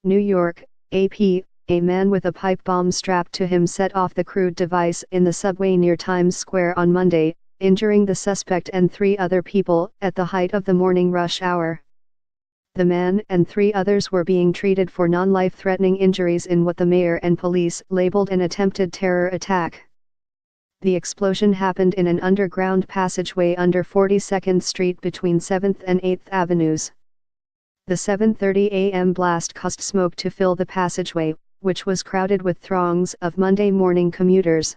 New York, AP, a man with a pipe bomb strapped to him set off the crude device in the subway near Times Square on Monday, injuring the suspect and 3 other people at the height of the morning rush hour. The man and 3 others were being treated for non-life-threatening injuries in what the mayor and police labeled an attempted terror attack. The explosion happened in an underground passageway under 42nd Street between 7th and 8th Avenues. The 7:30 a.m. blast caused smoke to fill the passageway, which was crowded with throngs of Monday morning commuters.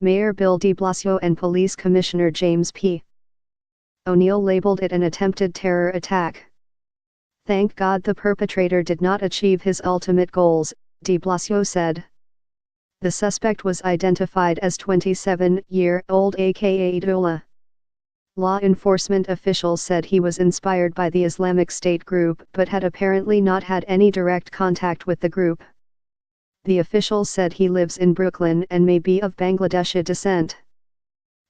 Mayor Bill de Blasio and Police Commissioner James P. O'Neill labeled it an attempted terror attack. "Thank God the perpetrator did not achieve his ultimate goals," de Blasio said. The suspect was identified as 27-year-old aka Dullah. Law enforcement officials said he was inspired by the Islamic State group but had apparently not had any direct contact with the group. The officials said he lives in Brooklyn and may be of Bangladeshi descent.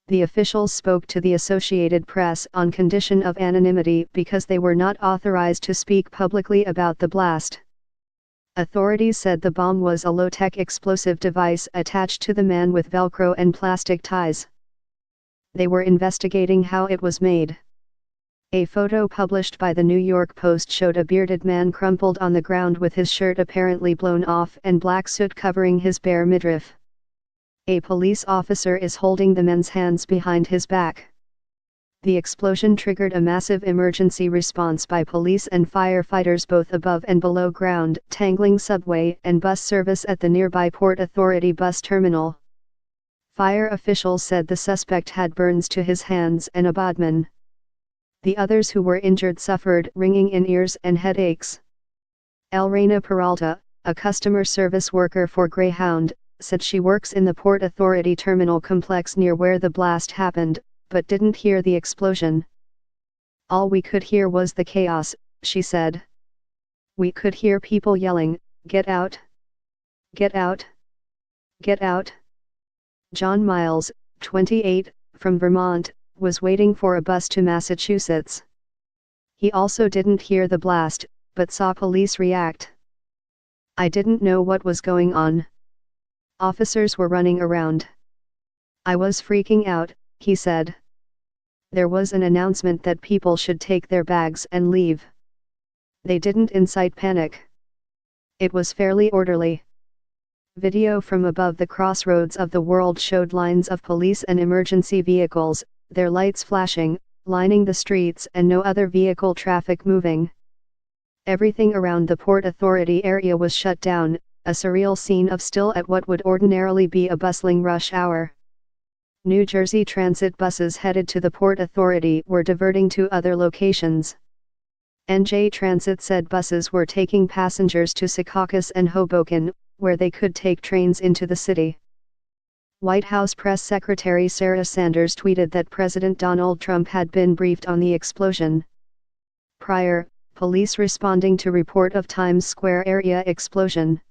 The officials spoke to the Associated Press on condition of anonymity because they were not authorized to speak publicly about the blast. Authorities said the bomb was a low-tech explosive device attached to the man with Velcro and plastic ties. They were investigating how it was made. A photo published by the New York Post showed a bearded man crumpled on the ground with his shirt apparently blown off and black soot covering his bare midriff. A police officer is holding the man's hands behind his back. The explosion triggered a massive emergency response by police and firefighters both above and below ground, tangling subway and bus service at the nearby Port Authority bus terminal. Fire officials said the suspect had burns to his hands and abdomen. The others who were injured suffered ringing in ears and headaches. Elrena Peralta, a customer service worker for Greyhound, said she works in the Port Authority terminal complex near where the blast happened, but didn't hear the explosion. "All we could hear was the chaos," she said. "We could hear people yelling, 'Get out! Get out! Get out!'" John Miles, 28, from Vermont, was waiting for a bus to Massachusetts. He also didn't hear the blast, but saw police react. "I didn't know what was going on. Officers were running around. I was freaking out," he said. "There was an announcement that people should take their bags and leave. They didn't incite panic. It was fairly orderly." Video from above the crossroads of the world showed lines of police and emergency vehicles, their lights flashing, lining the streets and no other vehicle traffic moving. Everything around the Port Authority area was shut down, a surreal scene of still at what would ordinarily be a bustling rush hour. New Jersey Transit buses headed to the Port Authority were diverting to other locations. NJ Transit said buses were taking passengers to Secaucus and Hoboken, where they could take trains into the city. White House Press Secretary Sarah Sanders tweeted that President Donald Trump had been briefed on the explosion. Prior, police responding to report of Times Square area explosion.